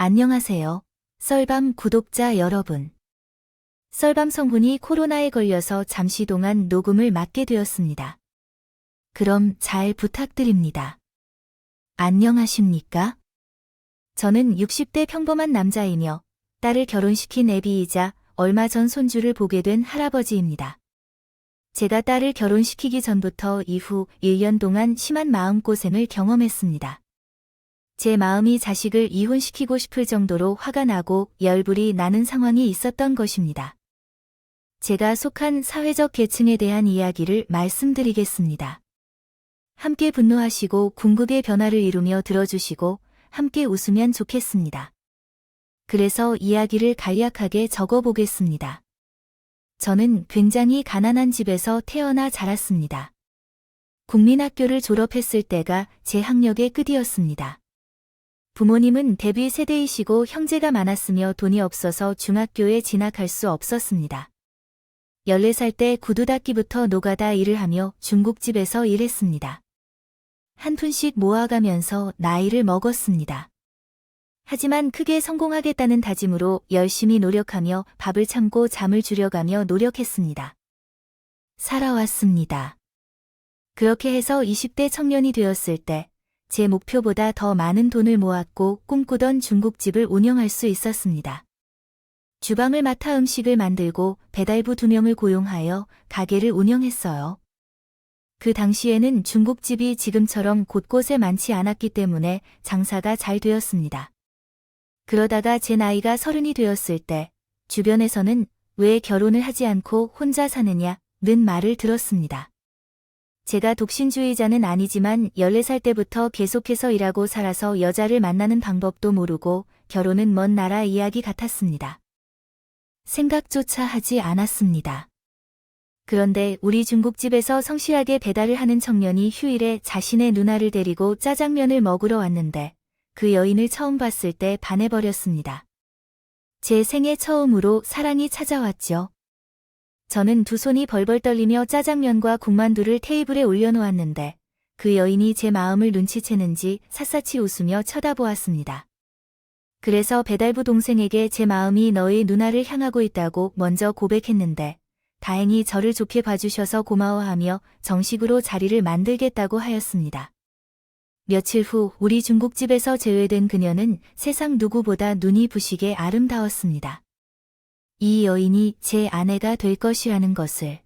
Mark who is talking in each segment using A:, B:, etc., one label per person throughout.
A: 안녕하세요. 썰밤 구독자 여러분. 썰밤 성분이 코로나에 걸려서 잠시 동안 녹음을 맡게 되었습니다. 그럼 잘 부탁드립니다. 안녕하십니까? 저는 60대 평범한 남자이며 딸을 결혼시킨 애비이자 얼마 전 손주를 보게 된 할아버지입니다. 제가 딸을 결혼시키기 전부터 이후 1년 동안 심한 마음고생을 경험했습니다. 제 마음이 자식을 이혼시키고 싶을 정도로 화가 나고 열불이 나는 상황이 있었던 것입니다. 제가 속한 사회적 계층에 대한 이야기를 말씀드리겠습니다. 함께 분노하시고 궁극의 변화를 이루며 들어주시고 함께 웃으면 좋겠습니다. 그래서 이야기를 간략하게 적어보겠습니다. 저는 굉장히 가난한 집에서 태어나 자랐습니다. 국민학교를 졸업했을 때가 제 학력의 끝이었습니다. 부모님은 대비 세대이시고 형제가 많았으며 돈이 없어서 중학교에 진학할 수 없었습니다. 14살 때 구두 닦기부터 노가다 일을 하며 중국집에서 일했습니다. 한 푼씩 모아가면서 나이를 먹었습니다. 하지만 크게 성공하겠다는 다짐으로 열심히 노력하며 밥을 참고 잠을 줄여가며 노력했습니다. 살아왔습니다. 그렇게 해서 20대 청년이 되었을 때 제 목표보다 더 많은 돈을 모았고 꿈꾸던 중국집을 운영할 수 있었습니다. 주방을 맡아 음식을 만들고 배달부 2명을 고용하여 가게를 운영했어요. 그 당시에는 중국집이 지금처럼 곳곳에 많지 않았기 때문에 장사가 잘 되었습니다. 그러다가 제 나이가 30이 되었을 때 주변에서는 왜 결혼을 하지 않고 혼자 사느냐는 말을 들었습니다. 제가 독신주의자는 아니지만 14살 때부터 계속해서 일하고 살아서 여자를 만나는 방법도 모르고 결혼은 먼 나라 이야기 같았습니다. 생각조차 하지 않았습니다. 그런데 우리 중국집에서 성실하게 배달을 하는 청년이 휴일에 자신의 누나를 데리고 짜장면을 먹으러 왔는데 그 여인을 처음 봤을 때 반해버렸습니다. 제 생애 처음으로 사랑이 찾아왔죠. 저는 두 손이 벌벌 떨리며 짜장면과 국만두를 테이블에 올려놓았는데 그 여인이 제 마음을 눈치채는지 샅샅이 웃으며 쳐다보았습니다. 그래서 배달부 동생에게 제 마음이 너의 누나를 향하고 있다고 먼저 고백했는데 다행히 저를 좋게 봐주셔서 고마워하며 정식으로 자리를 만들겠다고 하였습니다. 며칠 후 우리 중국집에서 제외된 그녀는 세상 누구보다 눈이 부시게 아름다웠습니다. 이 여인이 제 아내가 될 것이라는 것을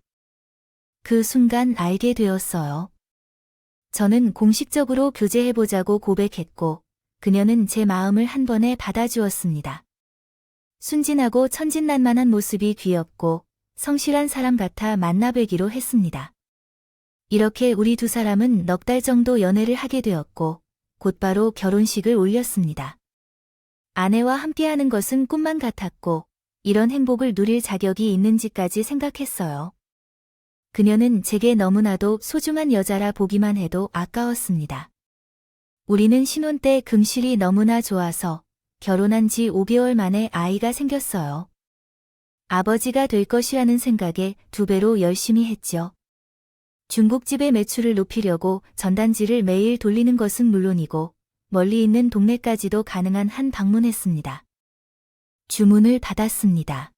A: 그 순간 알게 되었어요. 저는 공식적으로 교제해보자고 고백했고 그녀는 제 마음을 한 번에 받아주었습니다. 순진하고 천진난만한 모습이 귀엽고 성실한 사람 같아 만나뵈기로 했습니다. 이렇게 우리 두 사람은 넉 달 정도 연애를 하게 되었고 곧바로 결혼식을 올렸습니다. 아내와 함께하는 것은 꿈만 같았고 이런 행복을 누릴 자격이 있는지까지 생각했어요. 그녀는 제게 너무나도 소중한 여자라 보기만 해도 아까웠습니다. 우리는 신혼 때 금실이 너무나 좋아서 결혼한 지 5개월 만에 아이가 생겼어요. 아버지가 될 것이라는 생각에 2배로 열심히 했죠. 중국집의 매출을 높이려고 전단지를 매일 돌리는 것은 물론이고 멀리 있는 동네까지도 가능한 한 방문했습니다. 주문을 받았습니다.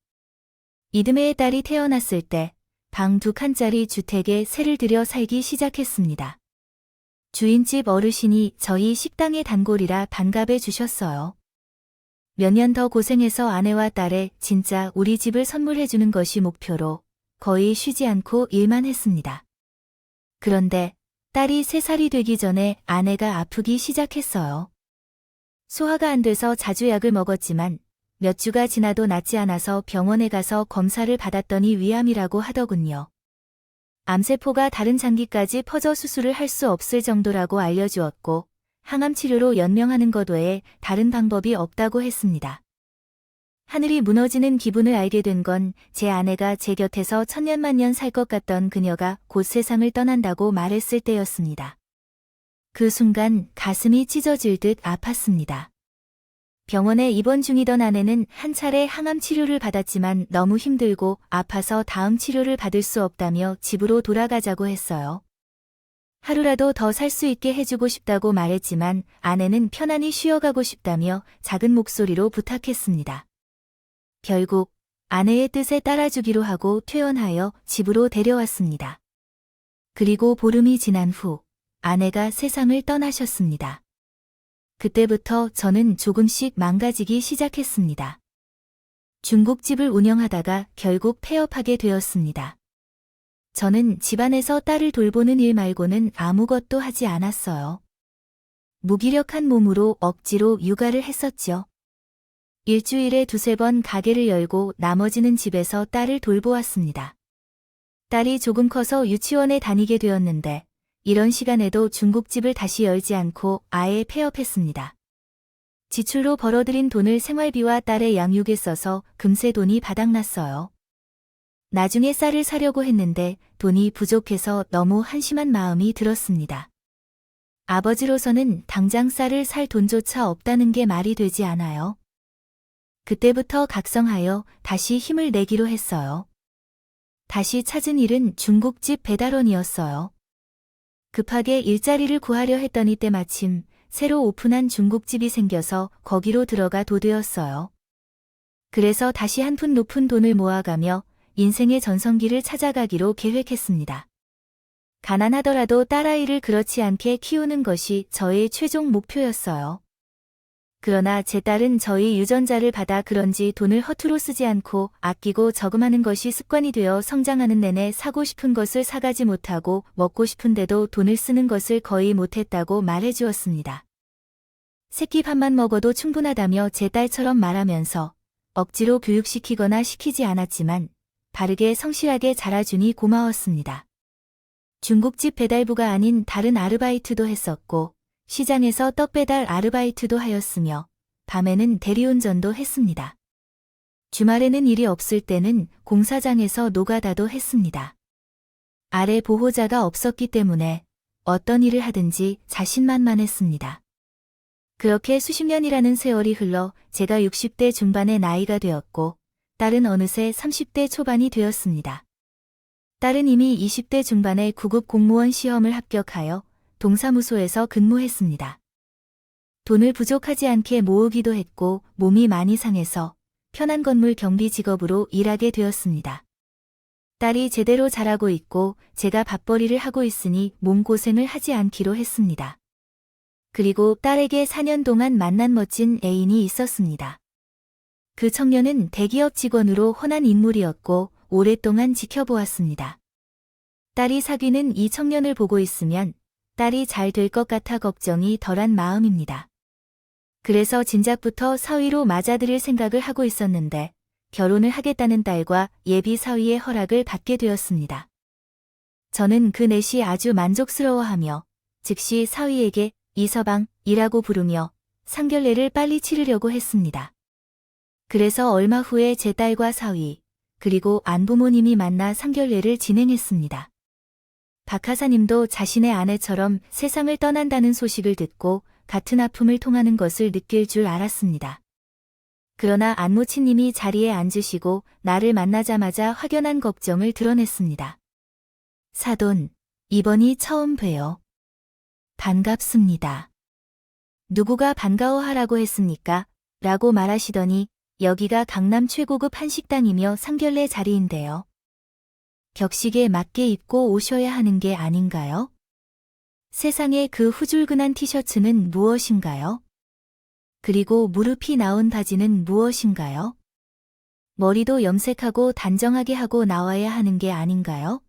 A: 이듬해의 딸이 태어났을 때 방 2칸짜리 주택에 세를 들여 살기 시작했습니다. 주인집 어르신이 저희 식당의 단골이라 반갑해 주셨어요. 몇 년 더 고생해서 아내와 딸에 진짜 우리 집을 선물해주는 것이 목표로 거의 쉬지 않고 일만 했습니다. 그런데 딸이 3살이 되기 전에 아내가 아프기 시작했어요. 소화가 안 돼서 자주 약을 먹었지만 몇 주가 지나도 낫지 않아서 병원에 가서 검사를 받았더니 위암이라고 하더군요. 암세포가 다른 장기까지 퍼져 수술을 할 수 없을 정도라고 알려주었고 항암 치료로 연명하는 것 외에 다른 방법이 없다고 했습니다. 하늘이 무너지는 기분을 알게 된 건 제 아내가 제 곁에서 천년만년 살 것 같던 그녀가 곧 세상을 떠난다고 말했을 때였습니다. 그 순간 가슴이 찢어질 듯 아팠습니다. 병원에 입원 중이던 아내는 한 차례 항암 치료를 받았지만 너무 힘들고 아파서 다음 치료를 받을 수 없다며 집으로 돌아가자고 했어요. 하루라도 더 살 수 있게 해주고 싶다고 말했지만 아내는 편안히 쉬어가고 싶다며 작은 목소리로 부탁했습니다. 결국 아내의 뜻에 따라주기로 하고 퇴원하여 집으로 데려왔습니다. 그리고 보름이 지난 후 아내가 세상을 떠나셨습니다. 그때부터 저는 조금씩 망가지기 시작했습니다. 중국집을 운영하다가 결국 폐업하게 되었습니다. 저는 집안에서 딸을 돌보는 일 말고는 아무것도 하지 않았어요. 무기력한 몸으로 억지로 육아를 했었죠. 일주일에 2~3번 가게를 열고 나머지는 집에서 딸을 돌보았습니다. 딸이 조금 커서 유치원에 다니게 되었는데 이런 시간에도 중국집을 다시 열지 않고 아예 폐업했습니다. 지출로 벌어들인 돈을 생활비와 딸의 양육에 써서 금세 돈이 바닥났어요. 나중에 쌀을 사려고 했는데 돈이 부족해서 너무 한심한 마음이 들었습니다. 아버지로서는 당장 쌀을 살 돈조차 없다는 게 말이 되지 않아요. 그때부터 각성하여 다시 힘을 내기로 했어요. 다시 찾은 일은 중국집 배달원이었어요. 급하게 일자리를 구하려 했더니 때마침 새로 오픈한 중국집이 생겨서 거기로 들어가 도되었어요. 그래서 다시 한 푼 높은 돈을 모아가며 인생의 전성기를 찾아가기로 계획했습니다. 가난하더라도 딸아이를 그렇지 않게 키우는 것이 저의 최종 목표였어요. 그러나 제 딸은 저희 유전자를 받아 그런지 돈을 허투루 쓰지 않고 아끼고 저금하는 것이 습관이 되어 성장하는 내내 사고 싶은 것을 사가지 못하고 먹고 싶은데도 돈을 쓰는 것을 거의 못했다고 말해주었습니다. 새끼 밥만 먹어도 충분하다며 제 딸처럼 말하면서 억지로 교육시키거나 시키지 않았지만 바르게 성실하게 자라주니 고마웠습니다. 중국집 배달부가 아닌 다른 아르바이트도 했었고 시장에서 떡 배달 아르바이트도 하였으며 밤에는 대리운전도 했습니다. 주말에는 일이 없을 때는 공사장에서 노가다도 했습니다. 아래 보호자가 없었기 때문에 어떤 일을 하든지 자신만만했습니다. 그렇게 수십 년이라는 세월이 흘러 제가 60대 중반의 나이가 되었고 딸은 어느새 30대 초반이 되었습니다. 딸은 이미 20대 중반에 구급 공무원 시험을 합격하여 동사무소에서 근무했습니다. 돈을 부족하지 않게 모으기도 했고 몸이 많이 상해서 편한 건물 경비 직업으로 일하게 되었습니다. 딸이 제대로 자라고 있고 제가 밥벌이를 하고 있으니 몸고생을 하지 않기로 했습니다. 그리고 딸에게 4년 동안 만난 멋진 애인이 있었습니다. 그 청년은 대기업 직원으로 훤한 인물이었고 오랫동안 지켜보았습니다. 딸이 사귀는 이 청년을 보고 있으면 딸이 잘 될 것 같아 걱정이 덜한 마음입니다. 그래서 진작부터 사위로 맞아들일 생각을 하고 있었는데 결혼을 하겠다는 딸과 예비 사위의 허락을 받게 되었습니다. 저는 그 넷이 아주 만족스러워하며 즉시 사위에게 이서방이라고 부르며 상견례를 빨리 치르려고 했습니다. 그래서 얼마 후에 제 딸과 사위, 그리고 안부모님이 만나 상견례를 진행했습니다. 박하사님도 자신의 아내처럼 세상을 떠난다는 소식을 듣고 같은 아픔을 통하는 것을 느낄 줄 알았습니다. 그러나 안모치님이 자리에 앉으시고 나를 만나자마자 확연한 걱정을 드러냈습니다. 사돈, 이번이 처음 봬요. 반갑습니다. 누구가 반가워하라고 했습니까? 라고 말하시더니 여기가 강남 최고급 한식당이며 상견례 자리인데요. 격식에 맞게 입고 오셔야 하는 게 아닌가요? 세상에 그 후줄근한 티셔츠는 무엇인가요? 그리고 무릎이 나온 바지는 무엇인가요? 머리도 염색하고 단정하게 하고 나와야 하는 게 아닌가요?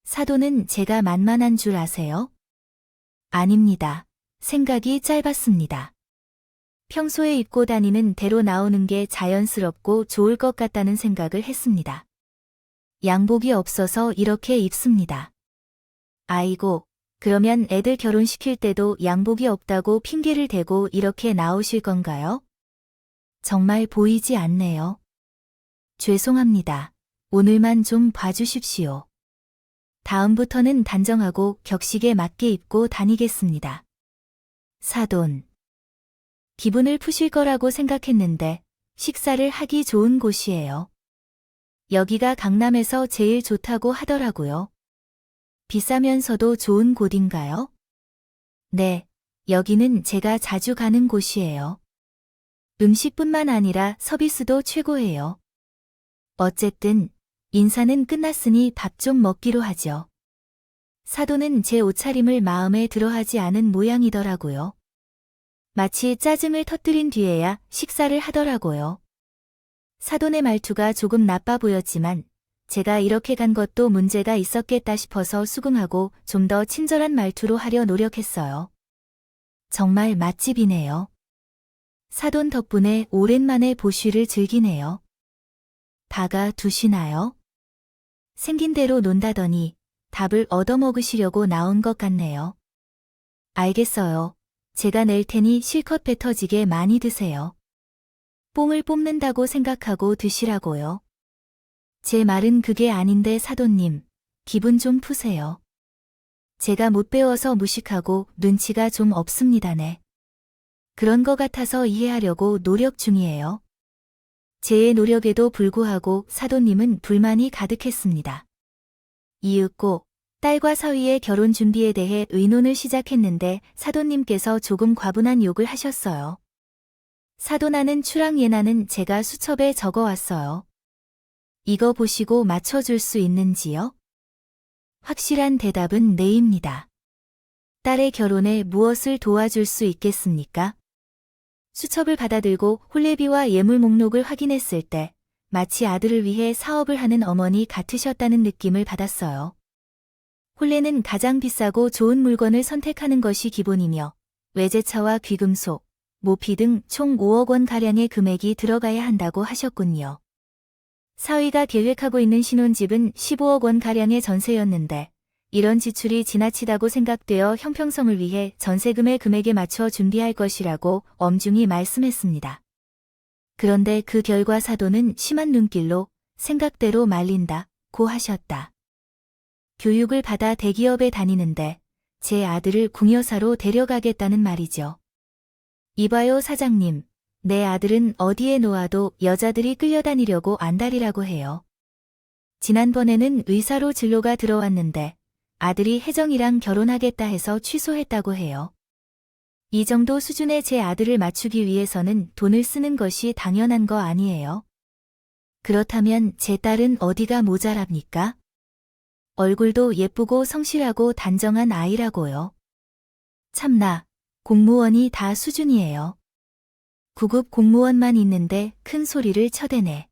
A: 사돈은 제가 만만한 줄 아세요? 아닙니다. 생각이 짧았습니다. 평소에 입고 다니는 대로 나오는 게 자연스럽고 좋을 것 같다는 생각을 했습니다. 양복이 없어서 이렇게 입습니다. 아이고, 그러면 애들 결혼시킬 때도 양복이 없다고 핑계를 대고 이렇게 나오실 건가요? 정말 보이지 않네요. 죄송합니다. 오늘만 좀 봐주십시오. 다음부터는 단정하고 격식에 맞게 입고 다니겠습니다. 사돈. 기분을 푸실 거라고 생각했는데 식사를 하기 좋은 곳이에요. 여기가 강남에서 제일 좋다고 하더라고요. 비싸면서도 좋은 곳인가요? 네, 여기는 제가 자주 가는 곳이에요. 음식뿐만 아니라 서비스도 최고예요. 어쨌든 인사는 끝났으니 밥 좀 먹기로 하죠. 사돈은 제 옷차림을 마음에 들어하지 않은 모양이더라고요. 마치 짜증을 터뜨린 뒤에야 식사를 하더라고요. 사돈의 말투가 조금 나빠 보였지만 제가 이렇게 간 것도 문제가 있었겠다 싶어서 수긍하고 좀 더 친절한 말투로 하려 노력했어요. 정말 맛집이네요. 사돈 덕분에 오랜만에 보쉬를 즐기네요. 바가 두시나요? 생긴 대로 논다더니 답을 얻어먹으시려고 나온 것 같네요. 알겠어요. 제가 낼 테니 실컷 배 터지게 많이 드세요. 뽕을 뽑는다고 생각하고 드시라고요. 제 말은 그게 아닌데 사돈님, 기분 좀 푸세요. 제가 못 배워서 무식하고 눈치가 좀 없습니다네. 그런 거 같아서 이해하려고 노력 중이에요. 제 노력에도 불구하고 사돈님은 불만이 가득했습니다. 이윽고 딸과 사위의 결혼 준비에 대해 의논을 시작했는데 사돈님께서 조금 과분한 욕을 하셨어요. 사돈하는 추락 예나는 제가 수첩에 적어왔어요. 이거 보시고 맞춰줄 수 있는지요? 확실한 대답은 네입니다. 딸의 결혼에 무엇을 도와줄 수 있겠습니까? 수첩을 받아들고 홀례비와 예물 목록을 확인했을 때 마치 아들을 위해 사업을 하는 어머니 같으셨다는 느낌을 받았어요. 홀례는 가장 비싸고 좋은 물건을 선택하는 것이 기본이며 외제차와 귀금속, 모피 등 총 5억 원가량의 금액이 들어가야 한다고 하셨군요. 사위가 계획하고 있는 신혼집은 15억 원가량의 전세였는데 이런 지출이 지나치다고 생각되어 형평성을 위해 전세금의 금액에 맞춰 준비할 것이라고 엄중히 말씀했습니다. 그런데 그 결과 사돈은 심한 눈길로 생각대로 말린다고 하셨다. 교육을 받아 대기업에 다니는데 제 아들을 궁여사로 데려가겠다는 말이죠. 이봐요 사장님, 내 아들은 어디에 놓아도 여자들이 끌려다니려고 안달이라고 해요. 지난번에는 의사로 진로가 들어왔는데 아들이 혜정이랑 결혼하겠다 해서 취소했다고 해요. 이 정도 수준의 제 아들을 맞추기 위해서는 돈을 쓰는 것이 당연한 거 아니에요? 그렇다면 제 딸은 어디가 모자랍니까? 얼굴도 예쁘고 성실하고 단정한 아이라고요. 참나, 공무원이 다 수준이에요. 9급 공무원만 있는데 큰 소리를 쳐대네.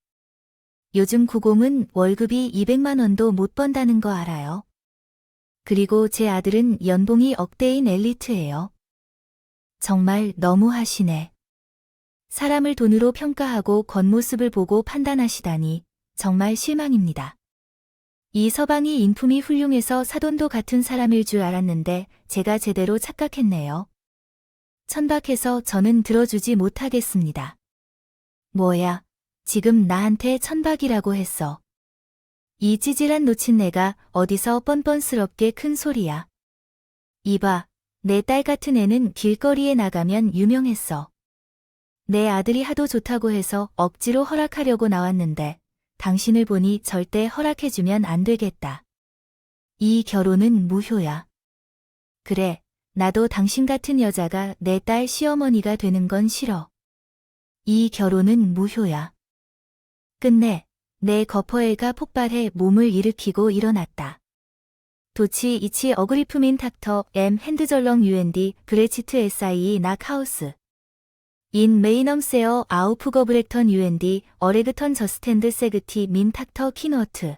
A: 요즘 구공은 월급이 200만 원도 못 번다는 거 알아요? 그리고 제 아들은 연봉이 억대인 엘리트예요. 정말 너무하시네. 사람을 돈으로 평가하고 겉모습을 보고 판단하시다니 정말 실망입니다. 이 서방이 인품이 훌륭해서 사돈도 같은 사람일 줄 알았는데 제가 제대로 착각했네요. 천박해서 저는 들어주지 못하겠습니다. 뭐야, 지금 나한테 천박이라고 했어. 이 찌질한 노친네가 어디서 뻔뻔스럽게 큰 소리야. 이봐, 내 딸 같은 애는 길거리에 나가면 유명했어. 내 아들이 하도 좋다고 해서 억지로 허락하려고 나왔는데 당신을 보니 절대 허락해주면 안 되겠다. 이 결혼은 무효야. 그래, 나도 당신 같은 여자가 내 딸 시어머니가 되는 건 싫어. 이 결혼은 무효야. 끝내 내 거퍼애가 폭발해 몸을 일으키고 일어났다. 도치 이치 어그리프민 탁터 M 핸드절렁 UND 브레치트 SIE 낙하우스 인 메이넘세어 아우프거브렉턴 UND 어레그턴 저스탠드 세그티 민 탁터 키노트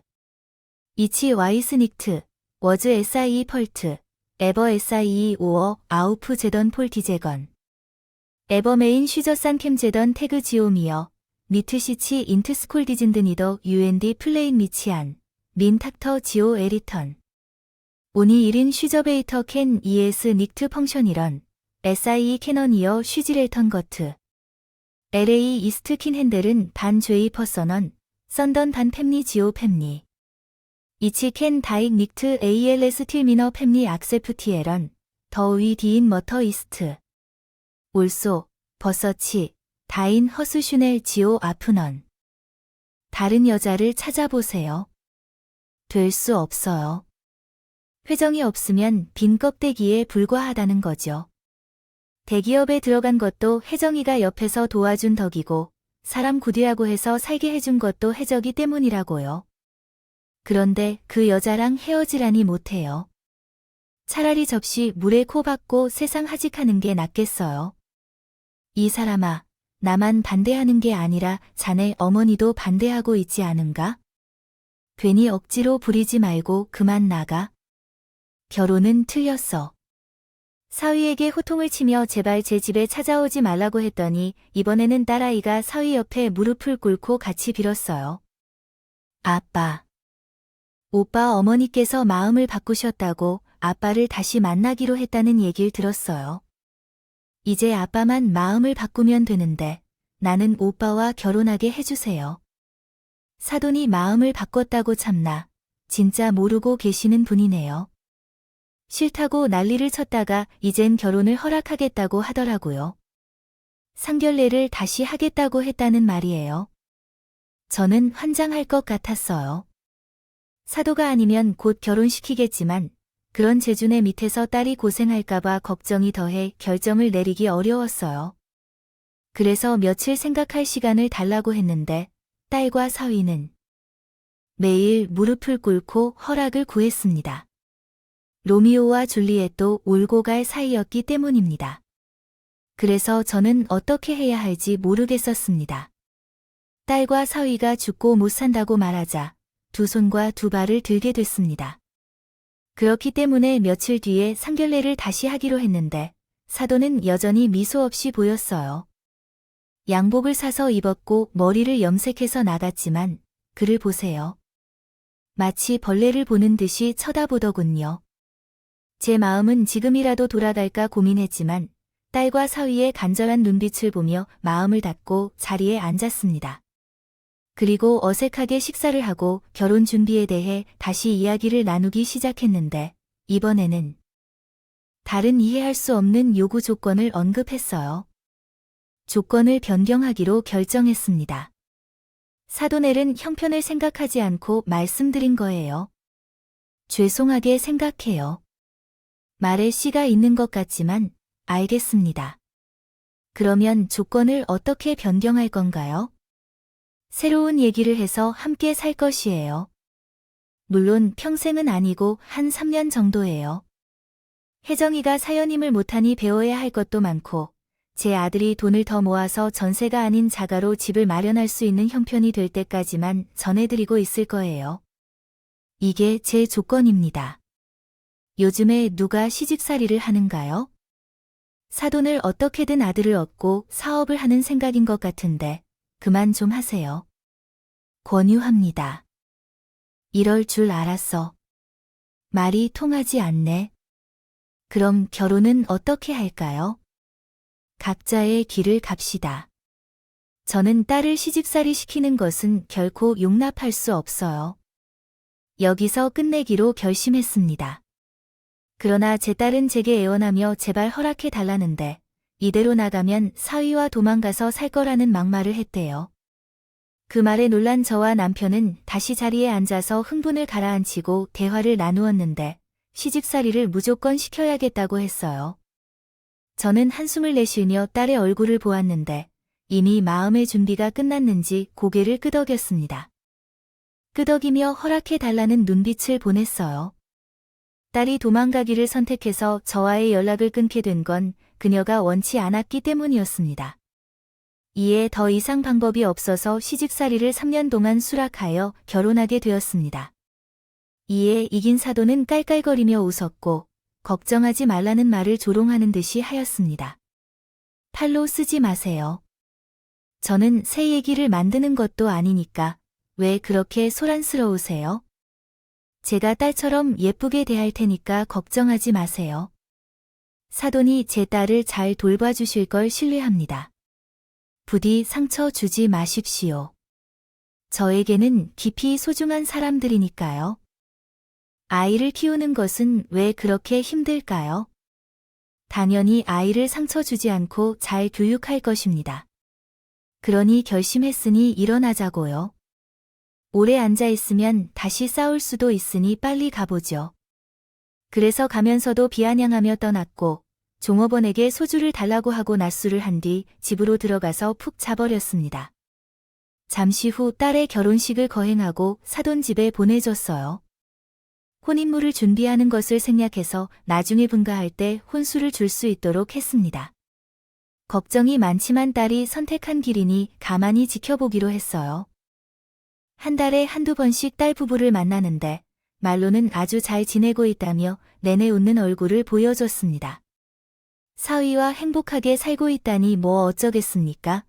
A: 이치 와이스닉트 워즈 SIE 펄트 에버 SIE 오어 아우프 제던 폴 디제건 에버메인 쉬저산 캠제던 태그 지오미어 니트시치 인트스콜 디진드니더 UND 플레인 미치안 민 탁터 지오 에리턴 오니 1인 쉬저베이터 캔 ES 닉트 펑션 이런 SIE 캐넌이어 쉬지레턴 거트 LA 이스트 킨 핸델은 반 죄이 퍼서넌 썬던 반 팹니 지오 팹니 이치 캔 다익 닉트 ALS 틸미너 팹니 악세프티에런 더위 디인 머터 이스트 올소 버서치 다인 허스 슈넬 지오 아프넌 다른 여자를 찾아보세요. 될 수 없어요. 회정이 없으면 빈 껍데기에 불과하다는 거죠. 대기업에 들어간 것도 혜정이가 옆에서 도와준 덕이고 사람 굿이라고 해서 살게 해준 것도 혜정이 때문이라고요. 그런데 그 여자랑 헤어지라니 못해요. 차라리 접시 물에 코 박고 세상 하직하는 게 낫겠어요. 이 사람아, 나만 반대하는 게 아니라 자네 어머니도 반대하고 있지 않은가? 괜히 억지로 부리지 말고 그만 나가. 결혼은 틀렸어. 사위에게 호통을 치며 제발 제 집에 찾아오지 말라고 했더니 이번에는 딸아이가 사위 옆에 무릎을 꿇고 같이 빌었어요. 아빠. 오빠 어머니께서 마음을 바꾸셨다고 아빠를 다시 만나기로 했다는 얘기를 들었어요. 이제 아빠만 마음을 바꾸면 되는데 나는 오빠와 결혼하게 해주세요. 사돈이 마음을 바꿨다고 참나. 진짜 모르고 계시는 분이네요. 싫다고 난리를 쳤다가 이젠 결혼을 허락하겠다고 하더라고요. 상견례를 다시 하겠다고 했다는 말이에요. 저는 환장할 것 같았어요. 사도가 아니면 곧 결혼시키겠지만 그런 재준의 밑에서 딸이 고생할까봐 걱정이 더해 결정을 내리기 어려웠어요. 그래서 며칠 생각할 시간을 달라고 했는데 딸과 사위는 매일 무릎을 꿇고 허락을 구했습니다. 로미오와 줄리엣도 울고 갈 사이였기 때문입니다. 그래서 저는 어떻게 해야 할지 모르겠었습니다. 딸과 사위가 죽고 못 산다고 말하자 두 손과 두 발을 들게 됐습니다. 그렇기 때문에 며칠 뒤에 상견례를 다시 하기로 했는데 사돈은 여전히 미소 없이 보였어요. 양복을 사서 입었고 머리를 염색해서 나갔지만 그를 보세요. 마치 벌레를 보는 듯이 쳐다보더군요. 제 마음은 지금이라도 돌아갈까 고민했지만 딸과 사위의 간절한 눈빛을 보며 마음을 닫고 자리에 앉았습니다. 그리고 어색하게 식사를 하고 결혼 준비에 대해 다시 이야기를 나누기 시작했는데 이번에는 다른 이해할 수 없는 요구 조건을 언급했어요. 조건을 변경하기로 결정했습니다. 사돈엘은 형편을 생각하지 않고 말씀드린 거예요. 죄송하게 생각해요. 말에 씨가 있는 것 같지만 알겠습니다. 그러면 조건을 어떻게 변경할 건가요? 새로운 얘기를 해서 함께 살 것이에요. 물론 평생은 아니고 한 3년 정도예요. 혜정이가 사연임을 못하니 배워야 할 것도 많고 제 아들이 돈을 더 모아서 전세가 아닌 자가로 집을 마련할 수 있는 형편이 될 때까지만 전해드리고 있을 거예요. 이게 제 조건입니다. 요즘에 누가 시집살이를 하는가요? 사돈을 어떻게든 아들을 얻고 사업을 하는 생각인 것 같은데 그만 좀 하세요. 권유합니다. 이럴 줄 알았어. 말이 통하지 않네. 그럼 결혼은 어떻게 할까요? 각자의 길을 갑시다. 저는 딸을 시집살이 시키는 것은 결코 용납할 수 없어요. 여기서 끝내기로 결심했습니다. 그러나 제 딸은 제게 애원하며 제발 허락해 달라는데 이대로 나가면 사위와 도망가서 살 거라는 막말을 했대요. 그 말에 놀란 저와 남편은 다시 자리에 앉아서 흥분을 가라앉히고 대화를 나누었는데 시집살이를 무조건 시켜야겠다고 했어요. 저는 한숨을 내쉬며 딸의 얼굴을 보았는데 이미 마음의 준비가 끝났는지 고개를 끄덕였습니다. 끄덕이며 허락해 달라는 눈빛을 보냈어요. 딸이 도망가기를 선택해서 저와의 연락을 끊게 된 건 그녀가 원치 않았기 때문이었습니다. 이에 더 이상 방법이 없어서 시집살이를 3년 동안 수락하여 결혼하게 되었습니다. 이에 이긴 사돈은 깔깔거리며 웃었고 걱정하지 말라는 말을 조롱하는 듯이 하였습니다. 팔로 쓰지 마세요. 저는 새 얘기를 만드는 것도 아니니까 왜 그렇게 소란스러우세요? 제가 딸처럼 예쁘게 대할 테니까 걱정하지 마세요. 사돈이 제 딸을 잘 돌봐주실 걸 신뢰합니다. 부디 상처 주지 마십시오. 저에게는 깊이 소중한 사람들이니까요. 아이를 키우는 것은 왜 그렇게 힘들까요? 당연히 아이를 상처 주지 않고 잘 교육할 것입니다. 그러니 결심했으니 일어나자고요. 오래 앉아있으면 다시 싸울 수도 있으니 빨리 가보죠. 그래서 가면서도 비아냥하며 떠났고 종업원에게 소주를 달라고 하고 낯수를 한 뒤 집으로 들어가서 푹 자버렸습니다. 잠시 후 딸의 결혼식을 거행하고 사돈 집에 보내줬어요. 혼인물을 준비하는 것을 생략해서 나중에 분가할 때 혼수를 줄 수 있도록 했습니다. 걱정이 많지만 딸이 선택한 길이니 가만히 지켜보기로 했어요. 한 달에 한두 번씩 딸 부부를 만나는데 말로는 아주 잘 지내고 있다며 내내 웃는 얼굴을 보여줬습니다. 사위와 행복하게 살고 있다니 뭐 어쩌겠습니까?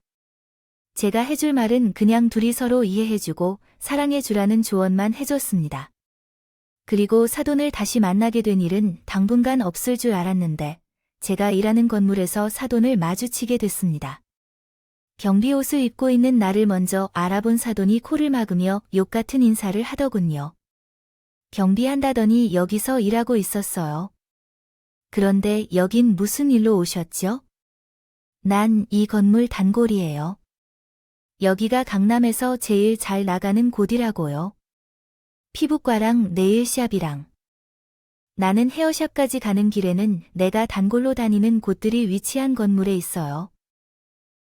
A: 제가 해줄 말은 그냥 둘이 서로 이해해주고 사랑해주라는 조언만 해줬습니다. 그리고 사돈을 다시 만나게 된 일은 당분간 없을 줄 알았는데 제가 일하는 건물에서 사돈을 마주치게 됐습니다. 경비 옷을 입고 있는 나를 먼저 알아본 사돈이 코를 막으며 욕같은 인사를 하더군요. 경비한다더니 여기서 일하고 있었어요. 그런데 여긴 무슨 일로 오셨죠? 난 이 건물 단골이에요. 여기가 강남에서 제일 잘 나가는 곳이라고요. 피부과랑 네일샵이랑. 나는 헤어샵까지 가는 길에는 내가 단골로 다니는 곳들이 위치한 건물에 있어요.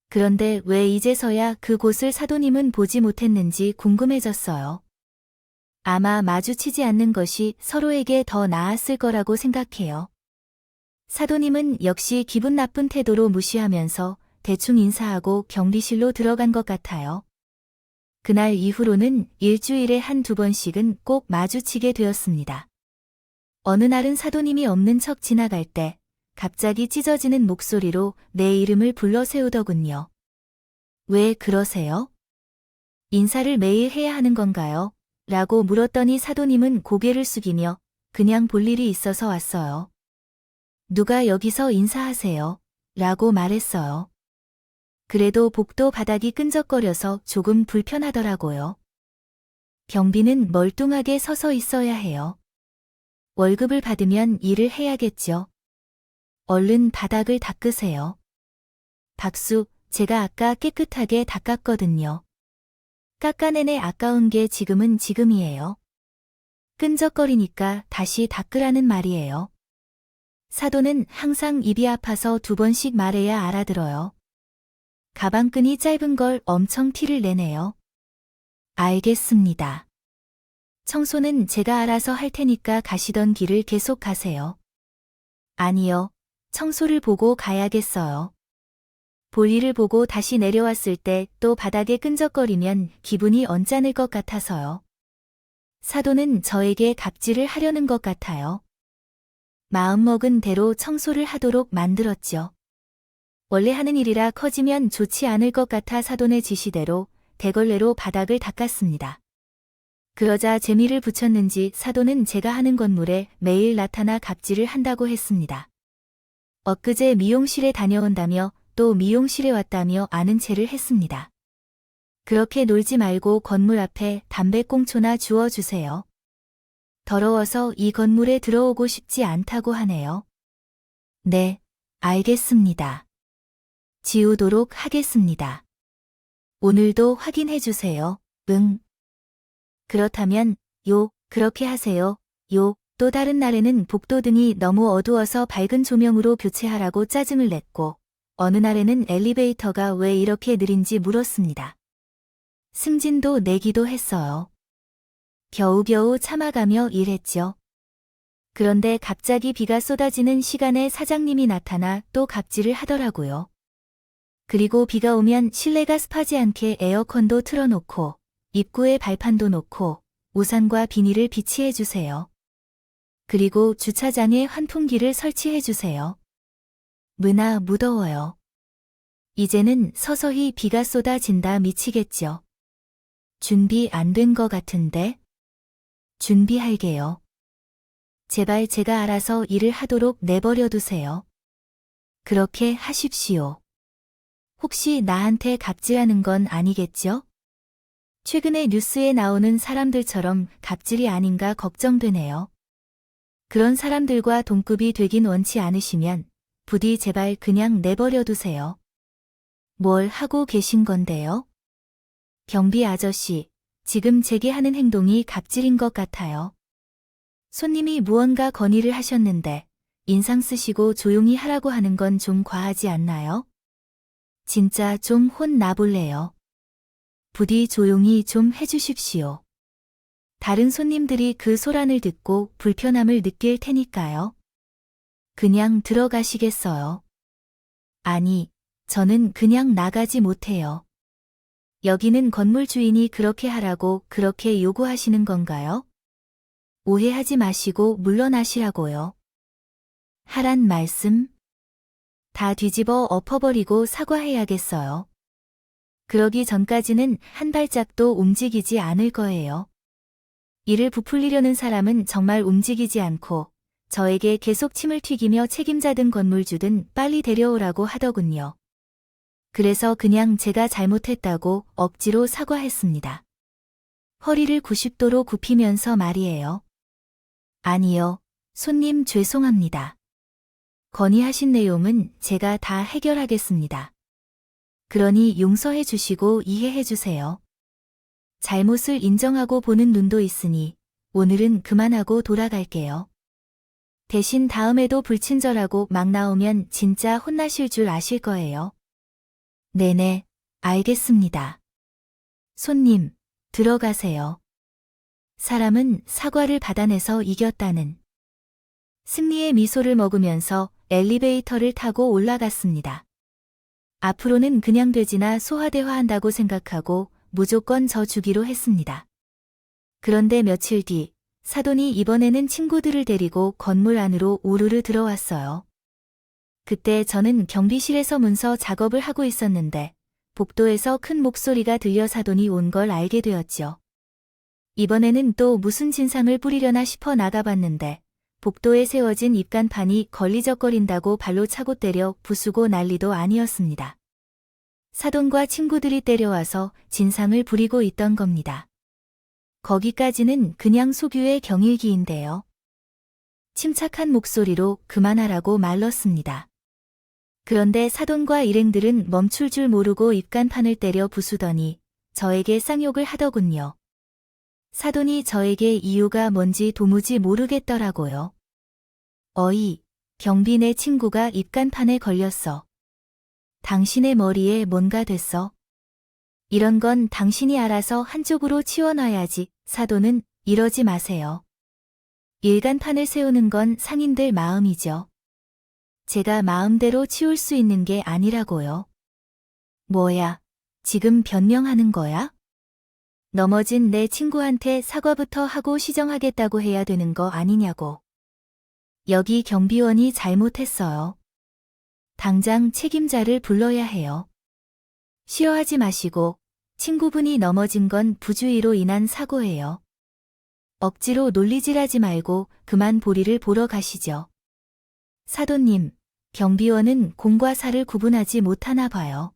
A: 그런데 왜 이제서야 그곳을 사돈님은 보지 못했는지 궁금해졌어요. 아마 마주치지 않는 것이 서로에게 더 나았을 거라고 생각해요. 사돈님은 역시 기분 나쁜 태도로 무시하면서 대충 인사하고 경비실로 들어간 것 같아요. 그날 이후로는 일주일에 한두 번씩은 꼭 마주치게 되었습니다. 어느 날은 사돈님이 없는 척 지나갈 때 갑자기 찢어지는 목소리로 내 이름을 불러 세우더군요. 왜 그러세요? 인사를 매일 해야 하는 건가요? 라고 물었더니 사돈님은 고개를 숙이며 그냥 볼 일이 있어서 왔어요. 누가 여기서 인사하세요? 라고 말했어요. 그래도 복도 바닥이 끈적거려서 조금 불편하더라고요. 경비는 멀뚱하게 서서 있어야 해요. 월급을 받으면 일을 해야겠죠. 얼른 바닥을 닦으세요. 박수, 제가 아까 깨끗하게 닦았거든요. 깎아내내 아까운 게 지금은 지금이에요. 끈적거리니까 다시 닦으라는 말이에요. 사돈은 항상 입이 아파서 두 번씩 말해야 알아들어요. 가방끈이 짧은 걸 엄청 티를 내네요. 알겠습니다. 청소는 제가 알아서 할 테니까 가시던 길을 계속 가세요. 아니요. 청소를 보고 가야겠어요. 볼일을 보고 다시 내려왔을 때 또 바닥에 끈적거리면 기분이 언짢을 것 같아서요. 사돈은 저에게 갑질을 하려는 것 같아요. 마음먹은 대로 청소를 하도록 만들었죠. 원래 하는 일이라 커지면 좋지 않을 것 같아 사돈의 지시대로 대걸레로 바닥을 닦았습니다. 그러자 재미를 붙였는지 사돈은 제가 하는 건물에 매일 나타나 갑질을 한다고 했습니다. 엊그제 미용실에 다녀온다며 또 미용실에 왔다며 아는 체를 했습니다. 그렇게 놀지 말고 건물 앞에 담배꽁초나 주워주세요. 더러워서 이 건물에 들어오고 싶지 않다고 하네요. 네, 알겠습니다. 지우도록 하겠습니다. 오늘도 확인해주세요. 응. 그렇다면, 그렇게 하세요. 또 다른 날에는 복도등이 너무 어두워서 밝은 조명으로 교체하라고 짜증을 냈고, 어느 날에는 엘리베이터가 왜 이렇게 느린지 물었습니다. 승진도 내기도 했어요. 겨우겨우 참아가며 일했죠. 그런데 갑자기 비가 쏟아지는 시간에 사장님이 나타나 또 갑질을 하더라고요. 그리고 비가 오면 실내가 습하지 않게 에어컨도 틀어놓고 입구에 발판도 놓고 우산과 비닐을 비치해주세요. 그리고 주차장에 환풍기를 설치해주세요. 문화 무더워요. 이제는 서서히 비가 쏟아진다 미치겠죠. 준비 안 된 거 같은데? 준비할게요. 제발 제가 알아서 일을 하도록 내버려 두세요. 그렇게 하십시오. 혹시 나한테 갑질하는 건 아니겠죠? 최근에 뉴스에 나오는 사람들처럼 갑질이 아닌가 걱정되네요. 그런 사람들과 동급이 되긴 원치 않으시면 부디 제발 그냥 내버려 두세요. 뭘 하고 계신 건데요? 경비 아저씨, 지금 제게 하는 행동이 갑질인 것 같아요. 손님이 무언가 건의를 하셨는데 인상 쓰시고 조용히 하라고 하는 건 좀 과하지 않나요? 진짜 좀 혼나볼래요. 부디 조용히 좀 해주십시오. 다른 손님들이 그 소란을 듣고 불편함을 느낄 테니까요. 그냥 들어가시겠어요? 아니, 저는 그냥 나가지 못해요. 여기는 건물 주인이 그렇게 하라고 그렇게 요구하시는 건가요? 오해하지 마시고 물러나시라고요. 하란 말씀? 다 뒤집어 엎어버리고 사과해야겠어요. 그러기 전까지는 한 발짝도 움직이지 않을 거예요. 이를 부풀리려는 사람은 정말 움직이지 않고 저에게 계속 침을 튀기며 책임자든 건물주든 빨리 데려오라고 하더군요. 그래서 그냥 제가 잘못했다고 억지로 사과했습니다. 허리를 90도로 굽히면서 말이에요. 아니요, 손님 죄송합니다. 건의하신 내용은 제가 다 해결하겠습니다. 그러니 용서해 주시고 이해해 주세요. 잘못을 인정하고 보는 눈도 있으니 오늘은 그만하고 돌아갈게요. 대신 다음에도 불친절하고 막 나오면 진짜 혼나실 줄 아실 거예요. 네네, 알겠습니다. 손님, 들어가세요. 사람은 사과를 받아내서 이겼다는 승리의 미소를 먹으면서 엘리베이터를 타고 올라갔습니다. 앞으로는 그냥 돼지나 소화대화한다고 생각하고 무조건 져 주기로 했습니다. 그런데 며칠 뒤 사돈이 이번에는 친구들을 데리고 건물 안으로 우르르 들어왔어요. 그때 저는 경비실에서 문서 작업을 하고 있었는데 복도에서 큰 목소리가 들려 사돈이 온 걸 알게 되었죠. 이번에는 또 무슨 진상을 뿌리려나 싶어 나가봤는데 복도에 세워진 입간판이 걸리적거린다고 발로 차고 때려 부수고 난리도 아니었습니다. 사돈과 친구들이 때려와서 진상을 부리고 있던 겁니다. 거기까지는 그냥 소규의 경일기인데요. 침착한 목소리로 그만하라고 말렀습니다. 그런데 사돈과 일행들은 멈출 줄 모르고 입간판을 때려 부수더니 저에게 쌍욕을 하더군요. 사돈이 저에게 이유가 뭔지 도무지 모르겠더라고요. 어이, 경비 내 친구가 입간판에 걸렸어. 당신의 머리에 뭔가 됐어? 이런 건 당신이 알아서 한쪽으로 치워놔야지. 사돈은 이러지 마세요. 일간판을 세우는 건 상인들 마음이죠. 제가 마음대로 치울 수 있는 게 아니라고요. 뭐야, 지금 변명하는 거야? 넘어진 내 친구한테 사과부터 하고 시정하겠다고 해야 되는 거 아니냐고. 여기 경비원이 잘못했어요. 당장 책임자를 불러야 해요. 싫어하지 마시고 친구분이 넘어진 건 부주의로 인한 사고예요. 억지로 논리질하지 말고 그만 볼일을 보러 가시죠. 사돈님, 경비원은 공과 사를 구분하지 못하나 봐요.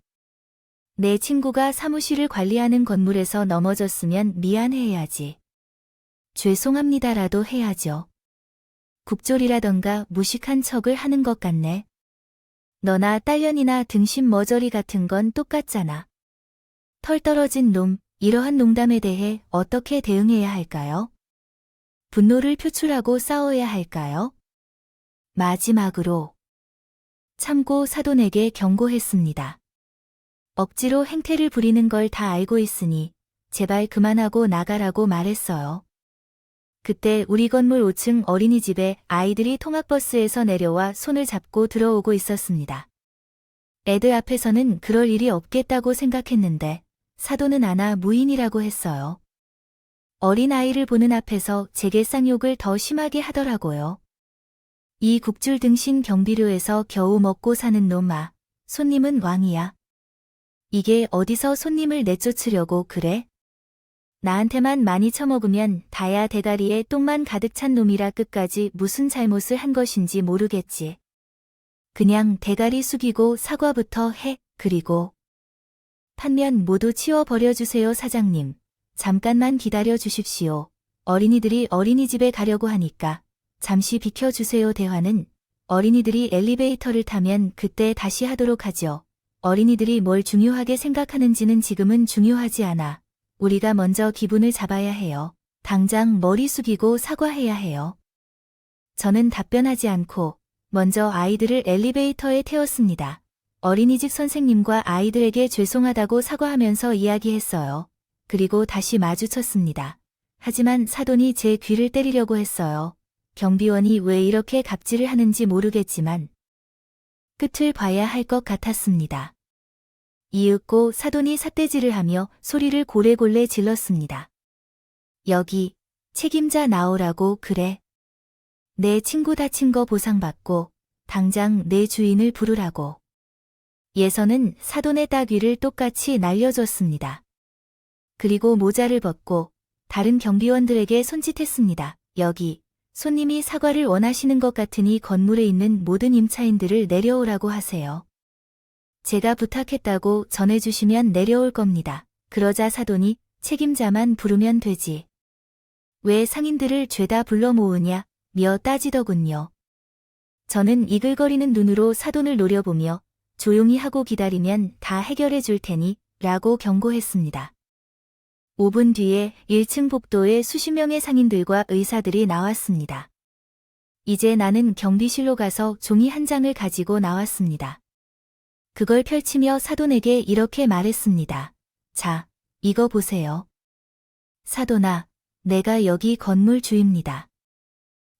A: 내 친구가 사무실을 관리하는 건물에서 넘어졌으면 미안해야지. 죄송합니다라도 해야죠. 국졸이라던가 무식한 척을 하는 것 같네. 너나 딸년이나 등신 머저리 같은 건 똑같잖아. 털 떨어진 놈, 이러한 농담에 대해 어떻게 대응해야 할까요? 분노를 표출하고 싸워야 할까요? 마지막으로 참고 사돈에게 경고했습니다. 억지로 행태를 부리는 걸 다 알고 있으니 제발 그만하고 나가라고 말했어요. 그때 우리 건물 5층 어린이집에 아이들이 통학버스에서 내려와 손을 잡고 들어오고 있었습니다. 애들 앞에서는 그럴 일이 없겠다고 생각했는데 사돈은 아나 무인이라고 했어요. 어린아이를 보는 앞에서 제게 쌍욕을 더 심하게 하더라고요. 이 국줄 등신 경비료에서 겨우 먹고 사는 놈아, 손님은 왕이야. 이게 어디서 손님을 내쫓으려고 그래? 나한테만 많이 처먹으면 다야 대가리에 똥만 가득 찬 놈이라 끝까지 무슨 잘못을 한 것인지 모르겠지. 그냥 대가리 숙이고 사과부터 해. 그리고 판면 모두 치워버려주세요 사장님. 잠깐만 기다려 주십시오. 어린이들이 어린이집에 가려고 하니까 잠시 비켜주세요. 대화는 어린이들이 엘리베이터를 타면 그때 다시 하도록 하죠. 어린이들이 뭘 중요하게 생각하는지는 지금은 중요하지 않아. 우리가 먼저 기분을 잡아야 해요. 당장 머리 숙이고 사과해야 해요. 저는 답변하지 않고 먼저 아이들을 엘리베이터에 태웠습니다. 어린이집 선생님과 아이들에게 죄송하다고 사과하면서 이야기했어요. 그리고 다시 마주쳤습니다. 하지만 사돈이 제 귀를 때리려고 했어요. 경비원이 왜 이렇게 갑질을 하는지 모르겠지만 끝을 봐야 할 것 같았습니다. 이윽고 사돈이 삿대질을 하며 소리를 골래골래 질렀습니다. 여기 책임자 나오라고 그래. 내 친구 다친 거 보상받고 당장 내 주인을 부르라고. 예선은 사돈의 따귀를 똑같이 날려줬습니다. 그리고 모자를 벗고 다른 경비원들에게 손짓했습니다. 여기 손님이 사과를 원하시는 것 같으니 건물에 있는 모든 임차인들을 내려오라고 하세요. 제가 부탁했다고 전해주시면 내려올 겁니다. 그러자 사돈이 책임자만 부르면 되지. 왜 상인들을 죄다 불러 모으냐 며 따지더군요. 저는 이글거리는 눈으로 사돈을 노려보며 조용히 하고 기다리면 다 해결해 줄 테니 라고 경고했습니다. 5분 뒤에 1층 복도에 수십 명의 상인들과 의사들이 나왔습니다. 이제 나는 경비실로 가서 종이 한 장을 가지고 나왔습니다. 그걸 펼치며 사돈에게 이렇게 말했습니다. 자, 이거 보세요. 사돈아, 내가 여기 건물 주입니다.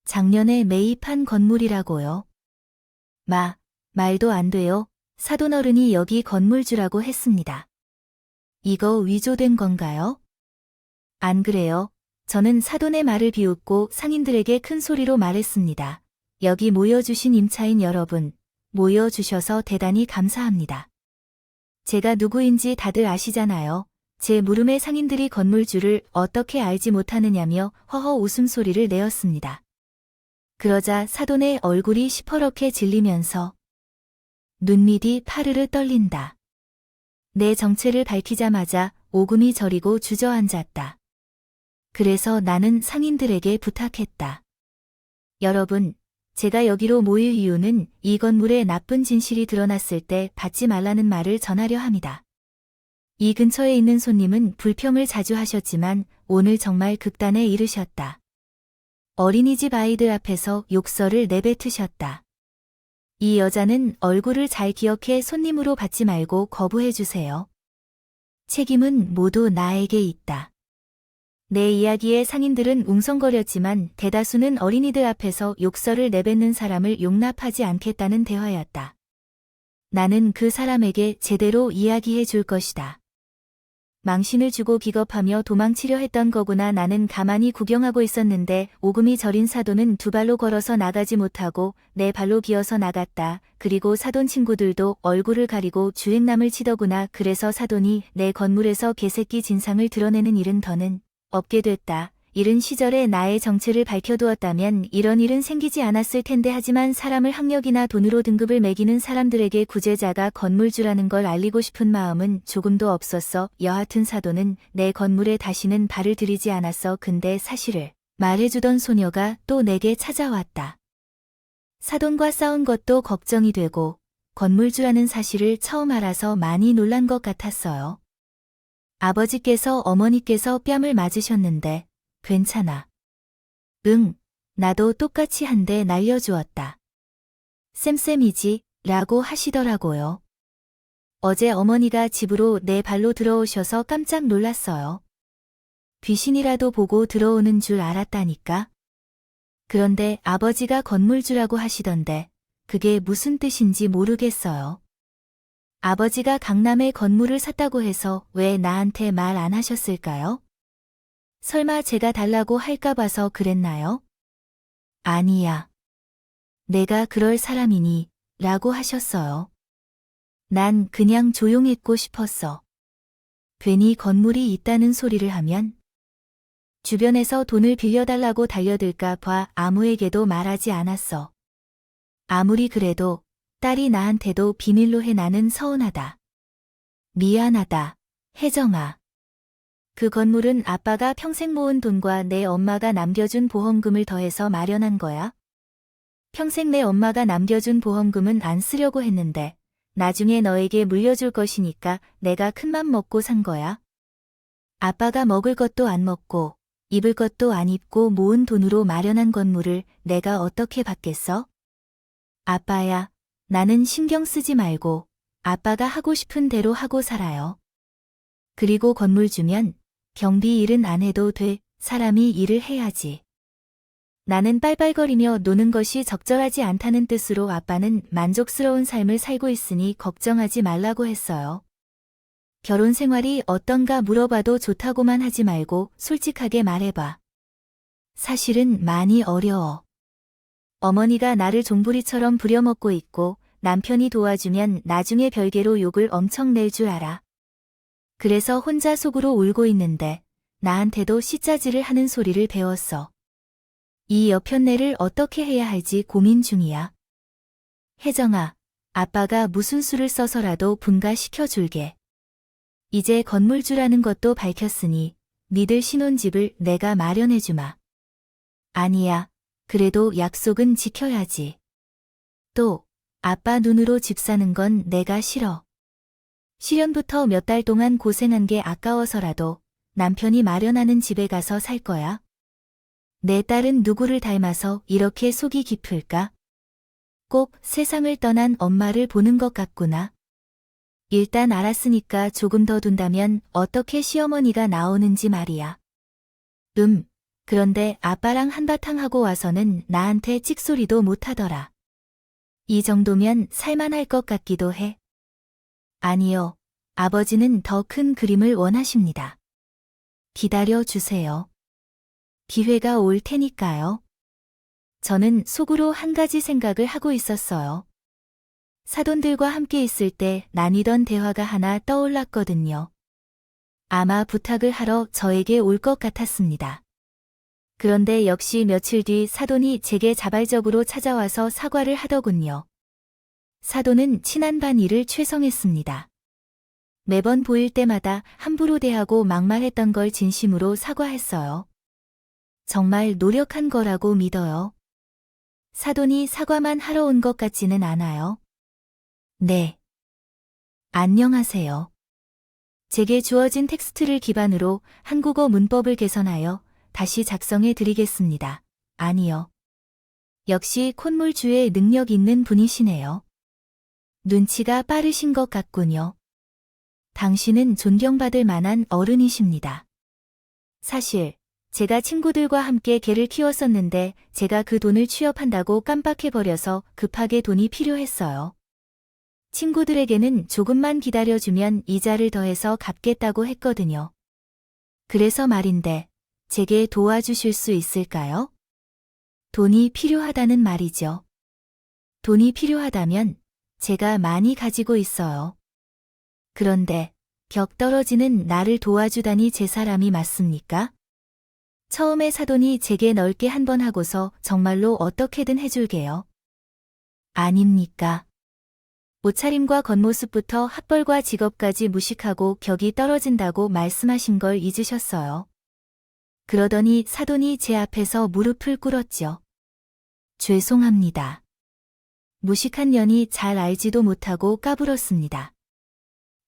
A: 작년에 매입한 건물이라고요. 말도 안 돼요. 사돈 어른이 여기 건물주라고 했습니다. 이거 위조된 건가요? 안 그래요. 저는 사돈의 말을 비웃고 상인들에게 큰 소리로 말했습니다. 여기 모여주신 임차인 여러분, 모여주셔서 대단히 감사합니다. 제가 누구인지 다들 아시잖아요. 제 물음에 상인들이 건물주를 어떻게 알지 못하느냐며 허허 웃음소리를 내었습니다. 그러자 사돈의 얼굴이 시퍼렇게 질리면서 눈밑이 파르르 떨린다. 내 정체를 밝히자마자 오금이 저리고 주저앉았다. 그래서 나는 상인들에게 부탁했다. 여러분, 제가 여기로 모일 이유는 이 건물에 나쁜 진실이 드러났을 때 받지 말라는 말을 전하려 합니다. 이 근처에 있는 손님은 불평을 자주 하셨지만 오늘 정말 극단에 이르셨다. 어린이집 아이들 앞에서 욕설을 내뱉으셨다. 이 여자는 얼굴을 잘 기억해 손님으로 받지 말고 거부해 주세요. 책임은 모두 나에게 있다. 내 이야기에 상인들은 웅성거렸지만 대다수는 어린이들 앞에서 욕설을 내뱉는 사람을 용납하지 않겠다는 대화였다. 나는 그 사람에게 제대로 이야기해 줄 것이다. 망신을 주고 기겁하며 도망치려 했던 거구나. 나는 가만히 구경하고 있었는데 오금이 저린 사돈은 두 발로 걸어서 나가지 못하고 내 발로 기어서 나갔다. 그리고 사돈 친구들도 얼굴을 가리고 주행남을 치더구나. 그래서 사돈이 내 건물에서 개새끼 진상을 드러내는 일은 더는 없게 됐다. 이른 시절에 나의 정체를 밝혀두었다면 이런 일은 생기지 않았을 텐데 하지만 사람을 학력이나 돈으로 등급을 매기는 사람들에게 구제자가 건물주라는 걸 알리고 싶은 마음은 조금도 없었어. 여하튼 사돈은 내 건물에 다시는 발을 들이지 않았어. 근데 사실을 말해주던 소녀가 또 내게 찾아왔다. 사돈과 싸운 것도 걱정이 되고 건물주라는 사실을 처음 알아서 많이 놀란 것 같았어요. 아버지께서 어머니께서 뺨을 맞으셨는데 괜찮아. 응, 나도 똑같이 한 대 날려주었다. 쌤쌤이지, 라고 하시더라고요. 어제 어머니가 집으로 내 발로 들어오셔서 깜짝 놀랐어요. 귀신이라도 보고 들어오는 줄 알았다니까. 그런데 아버지가 건물주라고 하시던데 그게 무슨 뜻인지 모르겠어요. 아버지가 강남에 건물을 샀다고 해서 왜 나한테 말 안 하셨을까요? 설마 제가 달라고 할까 봐서 그랬나요? 아니야. 내가 그럴 사람이니 라고 하셨어요. 난 그냥 조용했고 싶었어. 괜히 건물이 있다는 소리를 하면 주변에서 돈을 빌려달라고 달려들까 봐 아무에게도 말하지 않았어. 아무리 그래도 딸이 나한테도 비밀로 해. 나는 서운하다. 미안하다, 혜정아. 그 건물은 아빠가 평생 모은 돈과 내 엄마가 남겨준 보험금을 더해서 마련한 거야. 평생 내 엄마가 남겨준 보험금은 안 쓰려고 했는데 나중에 너에게 물려줄 것이니까 내가 큰맘 먹고 산 거야. 아빠가 먹을 것도 안 먹고 입을 것도 안 입고 모은 돈으로 마련한 건물을 내가 어떻게 받겠어? 아빠야, 나는 신경 쓰지 말고 아빠가 하고 싶은 대로 하고 살아요. 그리고 건물 주면 경비 일은 안 해도 돼. 사람이 일을 해야지. 나는 빨빨거리며 노는 것이 적절하지 않다는 뜻으로 아빠는 만족스러운 삶을 살고 있으니 걱정하지 말라고 했어요. 결혼 생활이 어떤가 물어봐도 좋다고만 하지 말고 솔직하게 말해봐. 사실은 많이 어려워. 어머니가 나를 종부리처럼 부려먹고 있고 남편이 도와주면 나중에 별개로 욕을 엄청 낼 줄 알아. 그래서 혼자 속으로 울고 있는데 나한테도 씨짜지를 하는 소리를 배웠어. 이 여편네를 어떻게 해야 할지 고민 중이야. 혜정아, 아빠가 무슨 수를 써서라도 분가시켜줄게. 이제 건물주라는 것도 밝혔으니 니들 신혼집을 내가 마련해주마. 아니야, 그래도 약속은 지켜야지. 또 아빠 눈으로 집 사는 건 내가 싫어. 실연부터 몇 달 동안 고생한 게 아까워서라도 남편이 마련하는 집에 가서 살 거야. 내 딸은 누구를 닮아서 이렇게 속이 깊을까? 꼭 세상을 떠난 엄마를 보는 것 같구나. 일단 알았으니까 조금 더 둔다면 어떻게 시어머니가 나오는지 말이야. 그런데 아빠랑 한바탕 하고 와서는 나한테 찍소리도 못하더라. 이 정도면 살만할 것 같기도 해. 아니요, 아버지는 더 큰 그림을 원하십니다. 기다려 주세요. 기회가 올 테니까요. 저는 속으로 한 가지 생각을 하고 있었어요. 사돈들과 함께 있을 때 나뉘던 대화가 하나 떠올랐거든요. 아마 부탁을 하러 저에게 올 것 같았습니다. 그런데 역시 며칠 뒤 사돈이 제게 자발적으로 찾아와서 사과를 하더군요. 사돈은 친한 반이를 최성했습니다. 매번 보일 때마다 함부로 대하고 막말했던 걸 진심으로 사과했어요. 정말 노력한 거라고 믿어요. 사돈이 사과만 하러 온 것 같지는 않아요. 네. 안녕하세요. 제게 주어진 텍스트를 기반으로 한국어 문법을 개선하여 다시 작성해 드리겠습니다. 아니요. 역시 콧물주에 능력 있는 분이시네요. 눈치가 빠르신 것 같군요. 당신은 존경받을 만한 어른이십니다. 사실 제가 친구들과 함께 개를 키웠었는데 제가 그 돈을 취업한다고 깜빡해버려서 급하게 돈이 필요했어요. 친구들에게는 조금만 기다려주면 이자를 더해서 갚겠다고 했거든요. 그래서 말인데 제게 도와주실 수 있을까요? 돈이 필요하다는 말이죠. 돈이 필요하다면 제가 많이 가지고 있어요. 그런데 격 떨어지는 나를 도와주다니 제 사람이 맞습니까? 처음에 사돈이 제게 넓게 한 번 하고서 정말로 어떻게든 해줄게요. 아닙니까? 옷차림과 겉모습부터 학벌과 직업까지 무식하고 격이 떨어진다고 말씀하신 걸 잊으셨어요. 그러더니 사돈이 제 앞에서 무릎을 꿇었죠. 죄송합니다. 무식한 년이 잘 알지도 못하고 까불었습니다.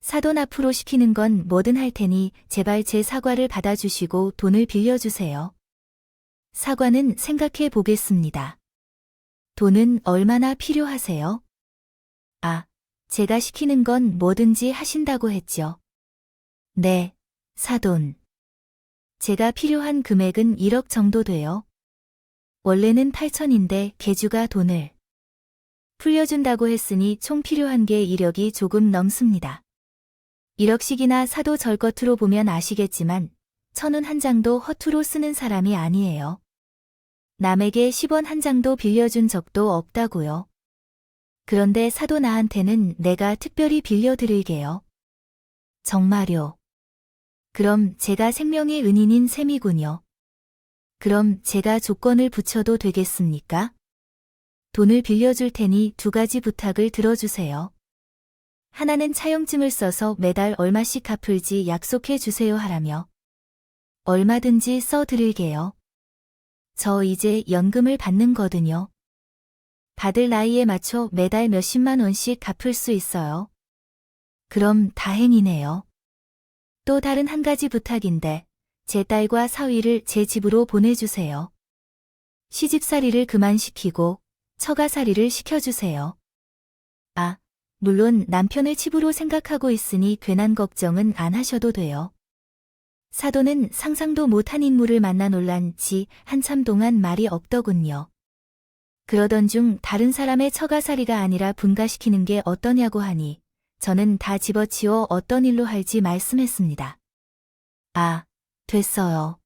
A: 사돈 앞으로 시키는 건 뭐든 할 테니 제발 제 사과를 받아주시고 돈을 빌려주세요. 사과는 생각해 보겠습니다. 돈은 얼마나 필요하세요? 아, 제가 시키는 건 뭐든지 하신다고 했죠. 네, 사돈. 제가 필요한 금액은 1억 정도 돼요. 원래는 8천인데 개주가 돈을 풀려준다고 했으니 총 필요한 게 1억이 조금 넘습니다. 1억씩이나 사도 절 겉으로 보면 아시겠지만 1,000원 한 장도 허투루 쓰는 사람이 아니에요. 남에게 10원 한 장도 빌려준 적도 없다고요. 그런데 사도 나한테는 내가 특별히 빌려드릴게요. 정말요. 그럼 제가 생명의 은인인 셈이군요. 그럼 제가 조건을 붙여도 되겠습니까? 돈을 빌려줄 테니 2가지 부탁을 들어주세요. 하나는 차용증을 써서 매달 얼마씩 갚을지 약속해 주세요 하라며. 얼마든지 써드릴게요. 저 이제 연금을 받는 거든요. 받을 나이에 맞춰 매달 몇십만 원씩 갚을 수 있어요. 그럼 다행이네요. 또 다른 한 가지 부탁인데 제 딸과 사위를 제 집으로 보내주세요. 시집살이를 그만시키고 처가살이를 시켜주세요. 아, 물론 남편을 집으로 생각하고 있으니 괜한 걱정은 안 하셔도 돼요. 사돈은 상상도 못한 인물을 만나 놀란지 한참 동안 말이 없더군요. 그러던 중 다른 사람의 처가살이가 아니라 분가시키는 게 어떠냐고 하니 저는 다 집어치워 어떤 일로 할지 말씀했습니다. 아, 됐어요.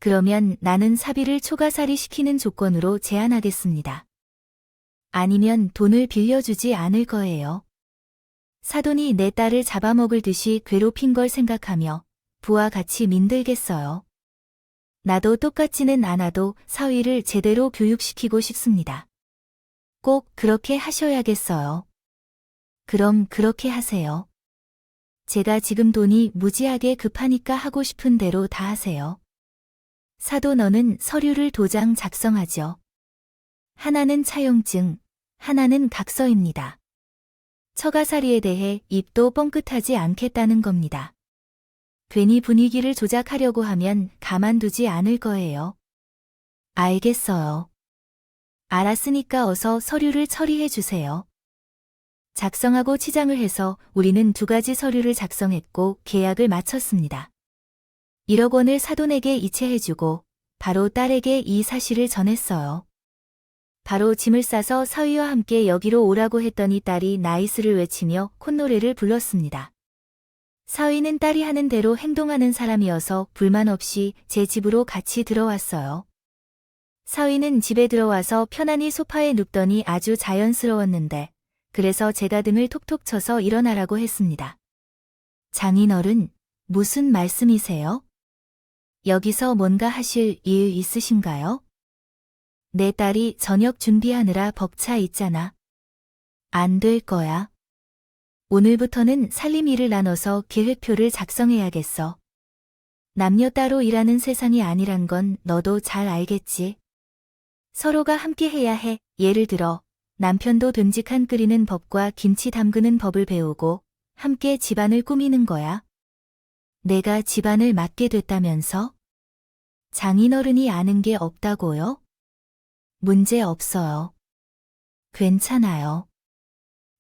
A: 그러면 나는 사비를 초가살이 시키는 조건으로 제안하겠습니다. 아니면 돈을 빌려주지 않을 거예요. 사돈이 내 딸을 잡아먹을 듯이 괴롭힌 걸 생각하며 부와 같이 민들겠어요. 나도 똑같지는 않아도 사위를 제대로 교육시키고 싶습니다. 꼭 그렇게 하셔야겠어요. 그럼 그렇게 하세요. 제가 지금 돈이 무지하게 급하니까 하고 싶은 대로 다 하세요. 사도 너는 서류를 도장 작성하죠. 하나는 차용증, 하나는 각서입니다. 처가살이에 대해 입도 뻥끗하지 않겠다는 겁니다. 괜히 분위기를 조작하려고 하면 가만두지 않을 거예요. 알겠어요. 알았으니까 어서 서류를 처리해 주세요. 작성하고 치장을 해서 우리는 2가지 서류를 작성했고 계약을 마쳤습니다. 1억 원을 사돈에게 이체해주고 바로 딸에게 이 사실을 전했어요. 바로 짐을 싸서 사위와 함께 여기로 오라고 했더니 딸이 나이스를 외치며 콧노래를 불렀습니다. 사위는 딸이 하는 대로 행동하는 사람이어서 불만 없이 제 집으로 같이 들어왔어요. 사위는 집에 들어와서 편안히 소파에 눕더니 아주 자연스러웠는데 그래서 제가 등을 톡톡 쳐서 일어나라고 했습니다. 장인어른, 무슨 말씀이세요? 여기서 뭔가 하실 일 있으신가요? 내 딸이 저녁 준비하느라 벅차 있잖아. 안 될 거야. 오늘부터는 살림 일을 나눠서 계획표를 작성해야겠어. 남녀 따로 일하는 세상이 아니란 건 너도 잘 알겠지. 서로가 함께 해야 해. 예를 들어 남편도 된직한 끓이는 법과 김치 담그는 법을 배우고 함께 집안을 꾸미는 거야. 내가 집안을 맡게 됐다면서? 장인어른이 아는 게 없다고요? 문제 없어요. 괜찮아요.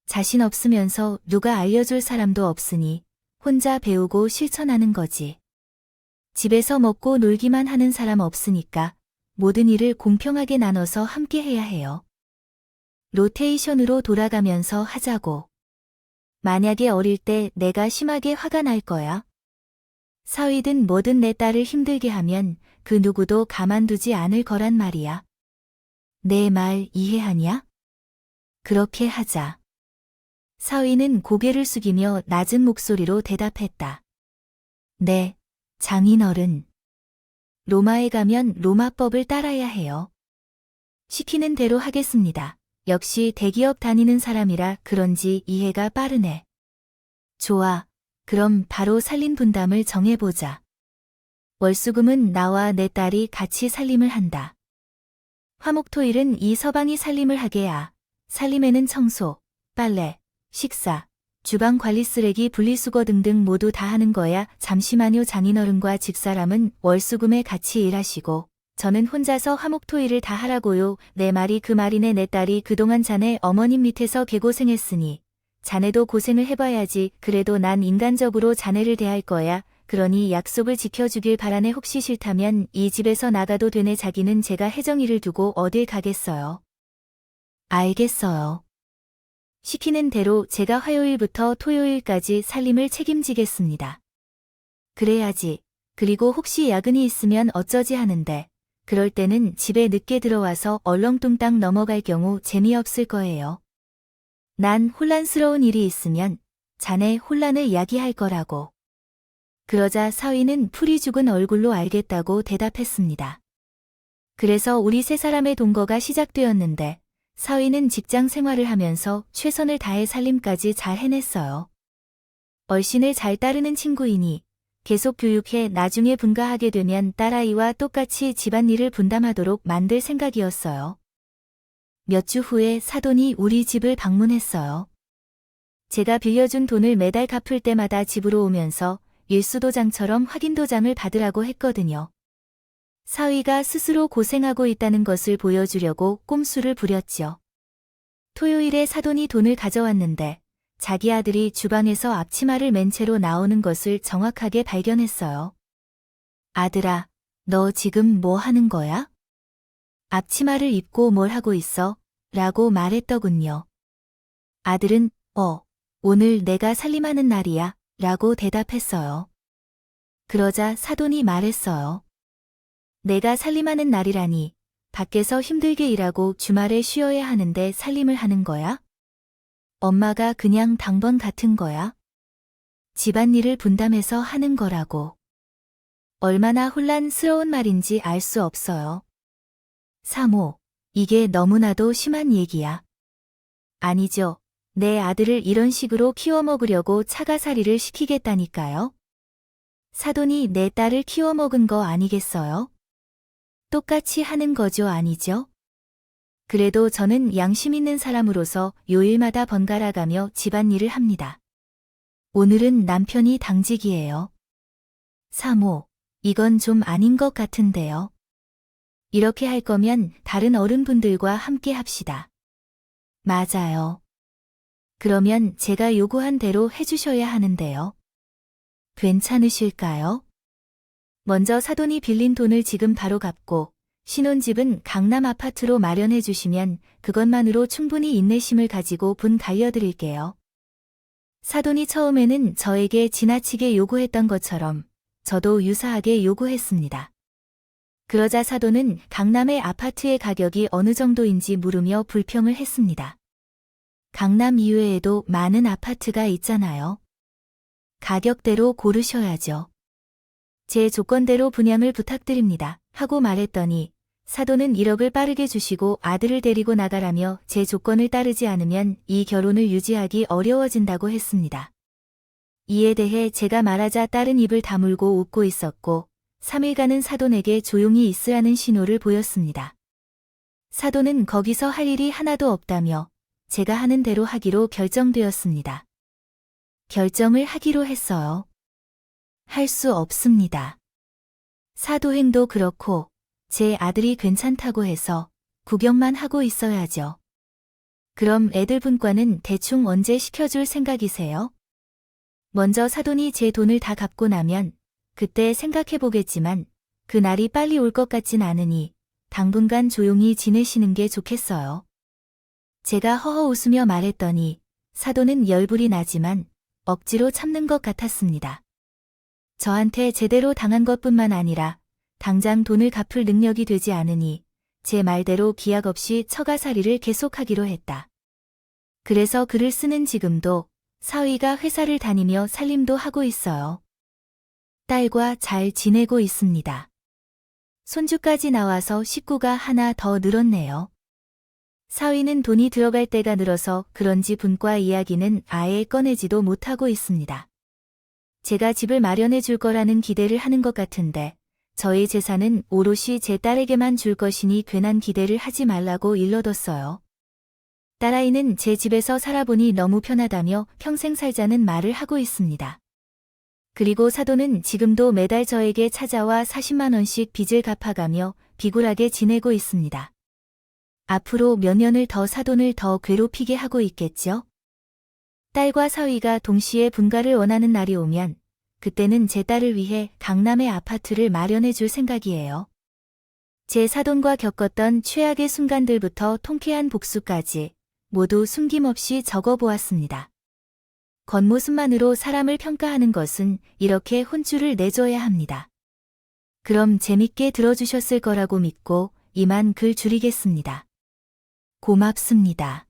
A: 자신 없으면서 누가 알려줄 사람도 없으니 혼자 배우고 실천하는 거지. 집에서 먹고 놀기만 하는 사람 없으니까 모든 일을 공평하게 나눠서 함께 해야 해요. 로테이션으로 돌아가면서 하자고. 만약에 어릴 때 내가 심하게 화가 날 거야. 사위든 뭐든 내 딸을 힘들게 하면 그 누구도 가만두지 않을 거란 말이야. 내 말 이해하냐? 그렇게 하자. 사위는 고개를 숙이며 낮은 목소리로 대답했다. 네, 장인어른. 로마에 가면 로마법을 따라야 해요. 시키는 대로 하겠습니다. 역시 대기업 다니는 사람이라 그런지 이해가 빠르네. 좋아. 그럼 바로 살림 분담을 정해보자. 월수금은 나와 내 딸이 같이 살림을 한다. 화목토일은 이 서방이 살림을 하게야. 살림에는 청소, 빨래, 식사, 주방 관리 쓰레기 분리수거 등등 모두 다 하는 거야. 잠시만요. 장인어른과 집사람은 월수금에 같이 일하시고 저는 혼자서 화목토일을 다 하라고요. 내 말이 그 말이네. 내 딸이 그동안 자네 어머님 밑에서 개고생했으니 자네도 고생을 해봐야지. 그래도 난 인간적으로 자네를 대할 거야. 그러니 약속을 지켜주길 바라네. 혹시 싫다면 이 집에서 나가도 되네. 자기는 제가 혜정이를 두고 어딜 가겠어요. 알겠어요. 시키는 대로 제가 화요일부터 토요일까지 살림을 책임지겠습니다. 그래야지. 그리고 혹시 야근이 있으면 어쩌지 하는데 그럴 때는 집에 늦게 들어와서 얼렁뚱땅 넘어갈 경우 재미없을 거예요. 난 혼란스러운 일이 있으면 자네 혼란을 야기할 거라고. 그러자 사위는 풀이 죽은 얼굴로 알겠다고 대답했습니다. 그래서 우리 3사람의 동거가 시작되었는데 사위는 직장 생활을 하면서 최선을 다해 살림까지 잘 해냈어요. 얼씬을 잘 따르는 친구이니 계속 교육해 나중에 분가하게 되면 딸아이와 똑같이 집안일을 분담하도록 만들 생각이었어요. 몇 주 후에 사돈이 우리 집을 방문했어요. 제가 빌려준 돈을 매달 갚을 때마다 집으로 오면서 일수도장처럼 확인도장을 받으라고 했거든요. 사위가 스스로 고생하고 있다는 것을 보여주려고 꼼수를 부렸죠. 토요일에 사돈이 돈을 가져왔는데 자기 아들이 주방에서 앞치마를 맨 채로 나오는 것을 정확하게 발견했어요. 아들아, 너 지금 뭐 하는 거야? 앞치마를 입고 뭘 하고 있어? 라고 말했더군요. 아들은 오늘 내가 살림하는 날이야 라고 대답했어요. 그러자 사돈이 말했어요. 내가 살림하는 날이라니 밖에서 힘들게 일하고 주말에 쉬어야 하는데 살림을 하는 거야? 엄마가 그냥 당번 같은 거야? 집안일을 분담해서 하는 거라고. 얼마나 혼란스러운 말인지 알 수 없어요. 사모, 이게 너무나도 심한 얘기야. 아니죠. 내 아들을 이런 식으로 키워 먹으려고 차가살이를 시키겠다니까요. 사돈이 내 딸을 키워 먹은 거 아니겠어요? 똑같이 하는 거죠, 아니죠? 그래도 저는 양심 있는 사람으로서 요일마다 번갈아가며 집안일을 합니다. 오늘은 남편이 당직이에요. 사모, 이건 좀 아닌 것 같은데요. 이렇게 할 거면 다른 어른분들과 함께 합시다. 맞아요. 그러면 제가 요구한 대로 해주셔야 하는데요. 괜찮으실까요? 먼저 사돈이 빌린 돈을 지금 바로 갚고 신혼집은 강남 아파트로 마련해 주시면 그것만으로 충분히 인내심을 가지고 분 갈려드릴게요. 사돈이 처음에는 저에게 지나치게 요구했던 것처럼 저도 유사하게 요구했습니다. 그러자 사돈은 강남의 아파트의 가격이 어느 정도인지 물으며 불평을 했습니다. 강남 이외에도 많은 아파트가 있잖아요. 가격대로 고르셔야죠. 제 조건대로 분양을 부탁드립니다. 하고 말했더니 사돈은 1억을 빠르게 주시고 아들을 데리고 나가라며 제 조건을 따르지 않으면 이 결혼을 유지하기 어려워진다고 했습니다. 이에 대해 제가 말하자 딸은 입을 다물고 웃고 있었고 3일간은 사돈에게 조용히 있으라는 신호를 보였습니다. 사돈은 거기서 할 일이 하나도 없다며 제가 하는 대로 하기로 결정되었습니다. 결정을 하기로 했어요. 할 수 없습니다. 사도행도 그렇고 제 아들이 괜찮다고 해서 구경만 하고 있어야죠. 그럼 애들 분과는 대충 언제 시켜줄 생각이세요? 먼저 사돈이 제 돈을 다 갚고 나면 그때 생각해보겠지만 그 날이 빨리 올 것 같진 않으니 당분간 조용히 지내시는 게 좋겠어요. 제가 허허 웃으며 말했더니 사돈은 열불이 나지만 억지로 참는 것 같았습니다. 저한테 제대로 당한 것뿐만 아니라 당장 돈을 갚을 능력이 되지 않으니 제 말대로 기약 없이 처가살이를 계속하기로 했다. 그래서 글을 쓰는 지금도 사위가 회사를 다니며 살림도 하고 있어요. 딸과 잘 지내고 있습니다. 손주까지 나와서 식구가 하나 더 늘었네요. 사위는 돈이 들어갈 때가 늘어서 그런지 분과 이야기는 아예 꺼내지도 못하고 있습니다. 제가 집을 마련해 줄 거라는 기대를 하는 것 같은데 저희 재산은 오롯이 제 딸에게만 줄 것이니 괜한 기대를 하지 말라고 일러뒀어요. 딸아이는 제 집에서 살아보니 너무 편하다며 평생 살자는 말을 하고 있습니다. 그리고 사돈은 지금도 매달 저에게 찾아와 40만 원씩 빚을 갚아가며 비굴하게 지내고 있습니다. 앞으로 몇 년을 더 사돈을 더 괴롭히게 하고 있겠죠? 딸과 사위가 동시에 분가를 원하는 날이 오면 그때는 제 딸을 위해 강남의 아파트를 마련해 줄 생각이에요. 제 사돈과 겪었던 최악의 순간들부터 통쾌한 복수까지 모두 숨김없이 적어보았습니다. 겉모습만으로 사람을 평가하는 것은 이렇게 혼쭐을 내줘야 합니다. 그럼 재밌게 들어주셨을 거라고 믿고 이만 글 줄이겠습니다. 고맙습니다.